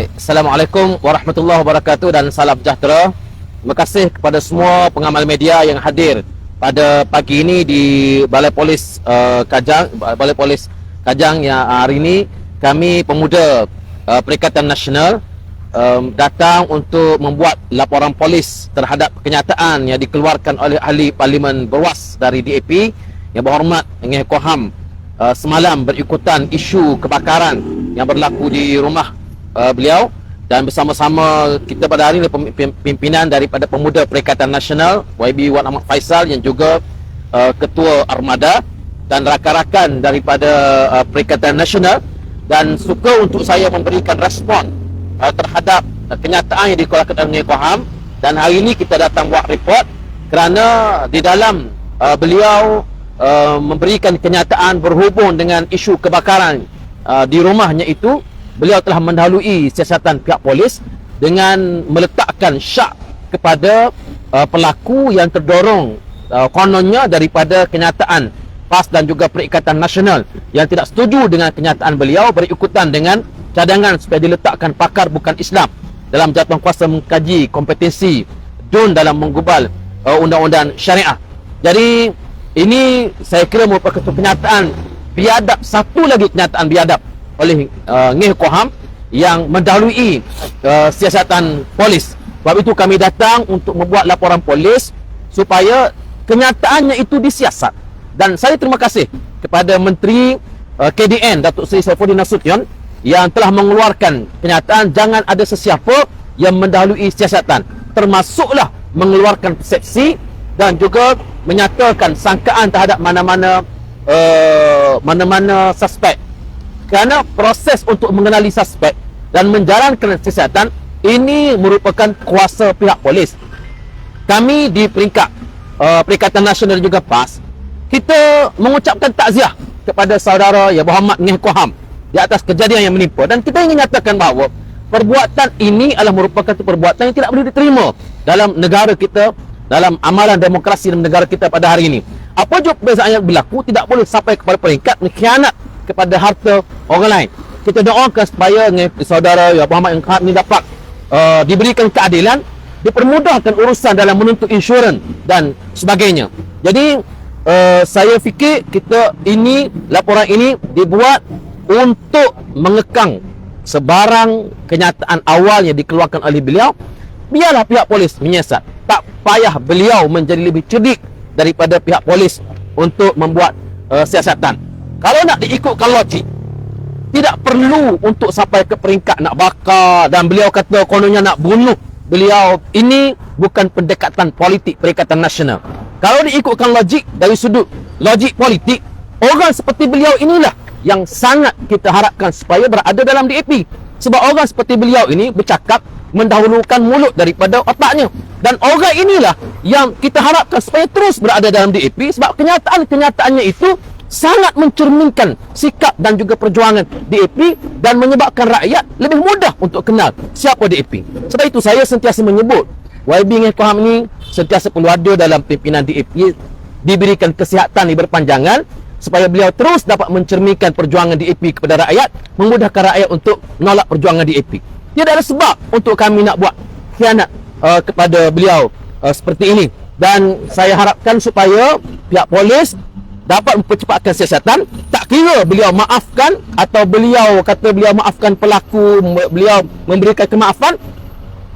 Baik, Assalamualaikum warahmatullahi wabarakatuh dan salam sejahtera. Terima kasih kepada semua pengamal media yang hadir pada pagi ini di Balai Polis Kajang yang hari ini kami pemuda Perikatan Nasional datang untuk membuat laporan polis terhadap kenyataan yang dikeluarkan oleh ahli Parlimen Berwas dari DAP yang berhormat Engah Koham semalam berikutan isu kebakaran yang berlaku di rumah beliau, dan bersama-sama kita pada hari ini pimpinan daripada Pemuda Perikatan Nasional YB Wan Ahmad Faisal yang juga Ketua Armada dan rakan-rakan daripada Perikatan Nasional, dan suka untuk saya memberikan respon terhadap kenyataan yang dikeluarkan oleh Koham. Dan hari ini kita datang buat report kerana di dalam beliau memberikan kenyataan berhubung dengan isu kebakaran di rumahnya itu, beliau telah mendahului siasatan pihak polis dengan meletakkan syak kepada pelaku yang terdorong kononnya daripada kenyataan PAS dan juga Perikatan Nasional yang tidak setuju dengan kenyataan beliau, berikutan dengan cadangan supaya diletakkan pakar bukan Islam dalam jawatankuasa mengkaji kompetensi DUN dalam menggubal undang-undang syariah. Jadi ini saya kira merupakan kenyataan biadab, satu lagi kenyataan biadab oleh Engah Koham yang mendahului siasatan polis. Sebab itu kami datang untuk membuat laporan polis supaya kenyataannya itu disiasat. Dan saya terima kasih kepada Menteri KDN Datuk Seri Saifuddin Nasution yang telah mengeluarkan kenyataan jangan ada sesiapa yang mendahului siasatan, termasuklah mengeluarkan persepsi dan juga menyatakan sangkaan terhadap mana-mana suspek. Kerana proses untuk mengenali suspek dan menjalankan siasatan ini merupakan kuasa pihak polis. Kami di peringkat Perikatan Nasional dan juga PAS, kita mengucapkan takziah kepada saudara Yang Berhormat Engah Koham di atas kejadian yang menimpa, dan kita ingin nyatakan bahawa perbuatan ini adalah merupakan perbuatan yang tidak boleh diterima dalam negara kita, dalam amalan demokrasi dalam negara kita pada hari ini. Apa juga perbezaan yang berlaku tidak boleh sampai kepada peringkat mengkhianat kepada harta orang lain. Kita doakan supaya saudara Yang Berhormat Engah ini dapat diberikan keadilan, dipermudahkan urusan dalam menuntut insurans dan sebagainya. Jadi saya fikir laporan ini dibuat untuk mengekang sebarang kenyataan awal yang dikeluarkan oleh beliau. Biarlah pihak polis menyiasat, tak payah beliau menjadi lebih cerdik daripada pihak polis untuk membuat siasatan. Kalau nak diikutkan logik, tidak perlu untuk sampai ke peringkat nak bakar dan beliau kata kononnya nak bunuh beliau. Ini bukan pendekatan politik Perikatan Nasional. Kalau diikutkan logik dari sudut logik politik, orang seperti beliau inilah yang sangat kita harapkan supaya berada dalam DAP. Sebab orang seperti beliau ini bercakap mendahulukan mulut daripada otaknya, dan orang inilah yang kita harapkan supaya terus berada dalam DAP, sebab kenyataan-kenyataannya itu sangat mencerminkan sikap dan juga perjuangan DAP dan menyebabkan rakyat lebih mudah untuk kenal siapa DAP. Sebab itu saya sentiasa menyebut YB Engah Koham ini sentiasa perlu ada dalam pimpinan DAP, diberikan kesihatan yang berpanjangan supaya beliau terus dapat mencerminkan perjuangan DAP kepada rakyat, memudahkan rakyat untuk menolak perjuangan DAP. Tidak ada sebab untuk kami nak buat khianat kepada beliau seperti ini. Dan saya harapkan supaya pihak polis dapat mempercepatkan siasatan. Tak kira beliau maafkan atau beliau kata beliau maafkan pelaku, beliau memberikan kemaafan,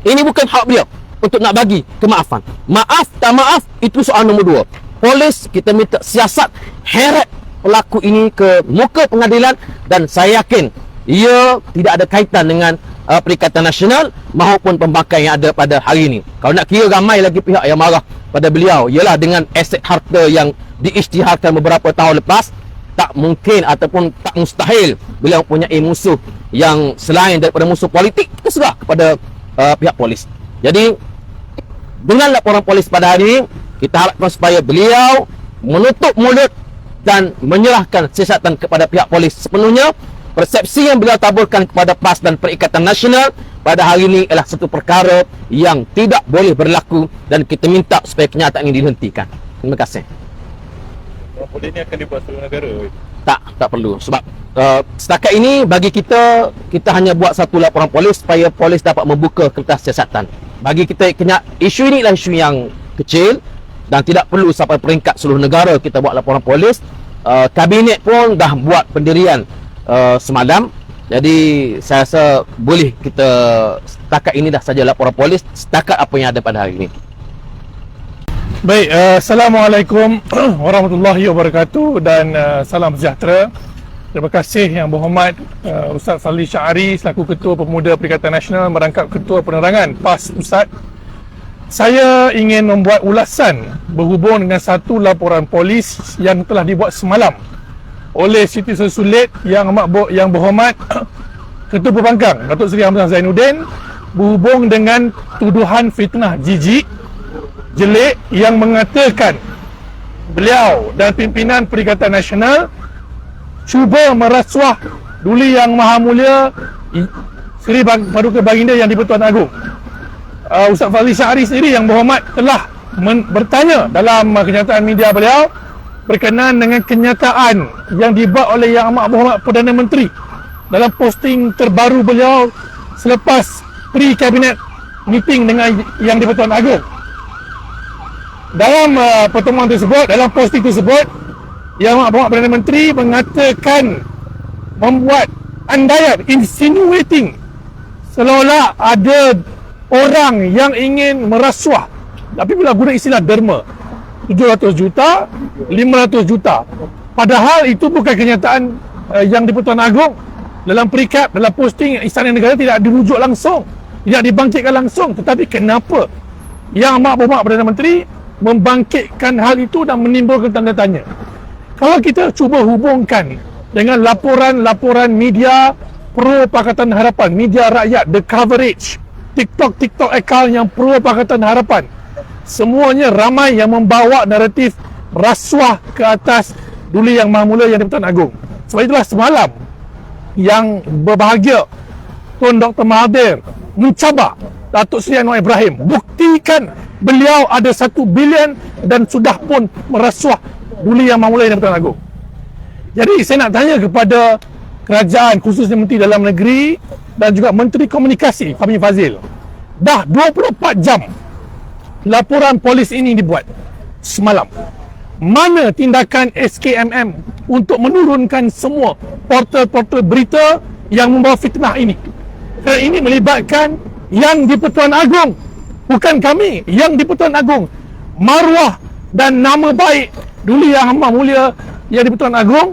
ini bukan hak beliau untuk nak bagi kemaafan. Maaf tak maaf itu soal nombor dua. Polis kita minta siasat, heret pelaku ini ke muka pengadilan, dan saya yakin ia tidak ada kaitan dengan Perikatan Nasional maupun pembangkang yang ada pada hari ini. Kalau nak kira ramai lagi pihak yang marah pada beliau ialah dengan aset harta yang diisytiharkan beberapa tahun lepas. Tak mungkin ataupun tak mustahil beliau punya musuh yang selain daripada musuh politik. Kita serah kepada pihak polis. Jadi dengan laporan polis pada hari ini, kita harapkan supaya beliau menutup mulut dan menyerahkan siasatan kepada pihak polis sepenuhnya. Persepsi yang beliau taburkan kepada PAS dan Perikatan Nasional pada hari ini adalah satu perkara yang tidak boleh berlaku, dan kita minta supaya kenyataan ini dihentikan. Terima kaseh. Polis ni akan dibuat seluruh negara? Tak perlu. Sebab Setakat ini bagi kita hanya buat satu laporan polis supaya polis dapat membuka kertas siasatan. Bagi kita isu ini adalah isu yang kecil dan tidak perlu sampai peringkat seluruh negara kita buat laporan polis. Kabinet pun dah buat pendirian semalam. Jadi saya rasa boleh kita setakat ini dah saja laporan polis setakat apa yang ada pada hari ini. Baik, Assalamualaikum warahmatullahi wabarakatuh dan salam sejahtera. Terima kasih Yang Berhormat Ustaz Fazli Syahari selaku Ketua Pemuda Perikatan Nasional merangkap Ketua Penerangan PAS Pusat. Saya ingin membuat ulasan berhubung dengan satu laporan polis yang telah dibuat semalam oleh Siti Sulit Yang Berhormat Ketua Pembangkang Datuk Seri Hamzah Zainuddin berhubung dengan tuduhan fitnah jijik jelek yang mengatakan beliau dan pimpinan Perikatan Nasional cuba merasuah Duli Yang Maha Mulia Seri Paduka Baginda Yang di-Pertuan Agong. Ustaz Fazli Syahari sendiri Yang Berhormat telah bertanya dalam kenyataan media beliau berkenaan dengan kenyataan yang dibuat oleh Yang Amat Berhormat Perdana Menteri dalam posting terbaru beliau selepas pre-cabinet meeting dengan Yang di-Pertuan Agong. Dalam pertemuan tersebut, dalam posting tersebut, Yang Amat Berhormat Perdana Menteri mengatakan membuat andaian, insinuating seolah-olah ada orang yang ingin merasuah, tapi bila guna istilah derma 700 juta, 500 juta, padahal itu bukan kenyataan Yang di-Pertuan Agong. Dalam recap, dalam posting Istana Negara tidak dirujuk langsung, tidak dibangkitkan langsung, tetapi kenapa Yang Amat Berhormat Perdana Menteri membangkitkan hal itu dan menimbulkan tanda tanya? Kalau kita cuba hubungkan dengan laporan-laporan media pro Pakatan Harapan, media rakyat, the coverage, TikTok account yang pro Pakatan Harapan, semuanya ramai yang membawa naratif rasuah ke atas Duli Yang Maha Mulia Yang di-Pertuan Agong. Sebab itulah semalam yang berbahagia Tun Dr. Mahathir mencabar Datuk Seri Anwar Ibrahim, buktikan beliau ada 1 bilion dan sudah pun merasuah Duli Yang Maha Mulia Yang di-Pertuan Agong. Jadi saya nak tanya kepada kerajaan, khususnya Menteri Dalam Negeri dan juga Menteri Komunikasi Fahmi Fadzil, dah 24 jam laporan polis ini dibuat semalam. Mana tindakan SKMM untuk menurunkan semua portal-portal berita yang membawa fitnah ini? Kerana ini melibatkan Yang di-Pertuan Agong, bukan kami. Yang di-Pertuan Agong, maruah dan nama baik Duli Yang Maha Mulia Yang di-Pertuan Agong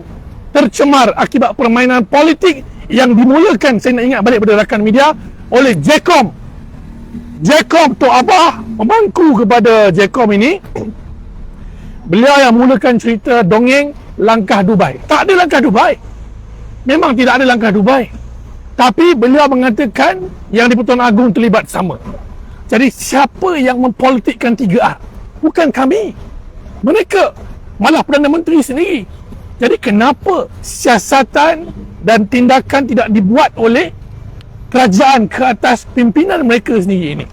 tercemar akibat permainan politik yang dimulakan, saya nak ingat balik pada rakan media, oleh Jcom. Jcom Tok Abah, pemangku kepada Jcom ini, beliau yang mulakan cerita dongeng langkah Dubai. Tak ada langkah Dubai. Memang tidak ada langkah Dubai. Tapi beliau mengatakan Yang di-Pertuan Agong terlibat sama. Jadi siapa yang mempolitikkan 3R? Bukan kami. Mereka, malah Perdana Menteri sendiri. Jadi kenapa siasatan dan tindakan tidak dibuat oleh kerajaan ke atas pimpinan mereka sendiri ini?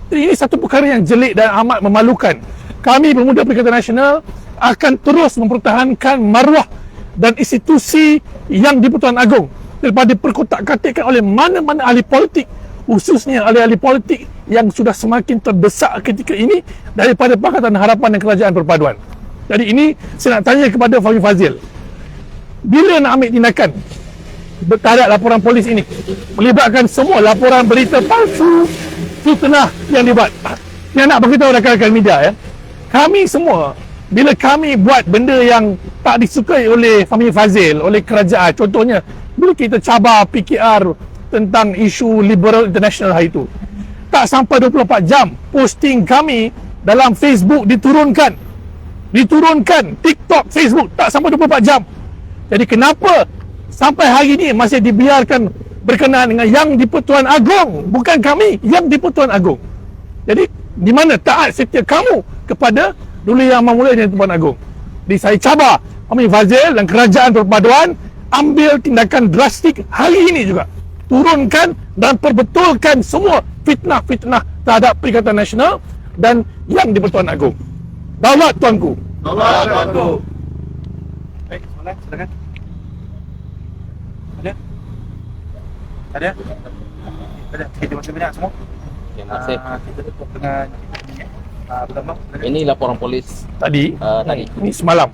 Jadi ini satu perkara yang jelek dan amat memalukan. Kami Pemuda Perikatan Nasional akan terus mempertahankan maruah dan institusi Yang di-Pertuan Agong daripada perkotak-katikkan oleh mana-mana ahli politik, khususnya ahli-ahli politik yang sudah semakin terdesak ketika ini daripada Pakatan Harapan dan Kerajaan Perpaduan. Jadi ini saya nak tanya kepada Fahmi Fadzil, bila nak ambil tindakan terhadap laporan polis ini melibatkan semua laporan berita palsu, fitnah yang dibuat? Yang nak beritahu rakan-rakan media, ya, kami semua, bila kami buat benda yang tak disukai oleh Fahmi Fadzil, oleh kerajaan, contohnya bila kita cabar PKR tentang isu liberal international hari itu, tak sampai 24 jam posting kami dalam Facebook diturunkan, TikTok, Facebook, tak sampai 24 jam. Jadi kenapa sampai hari ini masih dibiarkan berkenaan dengan Yang di-Pertuan Agong? Bukan kami, Yang di-Pertuan Agong. Jadi di mana taat setia kamu kepada Duli Yang Maha Mulia Yang di-Pertuan Agong? Jadi saya cabar Fahmi Fadzil dan Kerajaan Perpaduan ambil tindakan drastik hari ini juga. Turunkan dan perbetulkan semua fitnah-fitnah terhadap Perikatan Nasional dan Yang di-Pertuan Agong. Daulat tuanku. Daulat tuanku. Baik, silakan. Ada? Ada. Kita masih banyak semua. Terima kasih. Kita tutup dengan pertama. Ini laporan polis Tadi, tadi. ini semalam.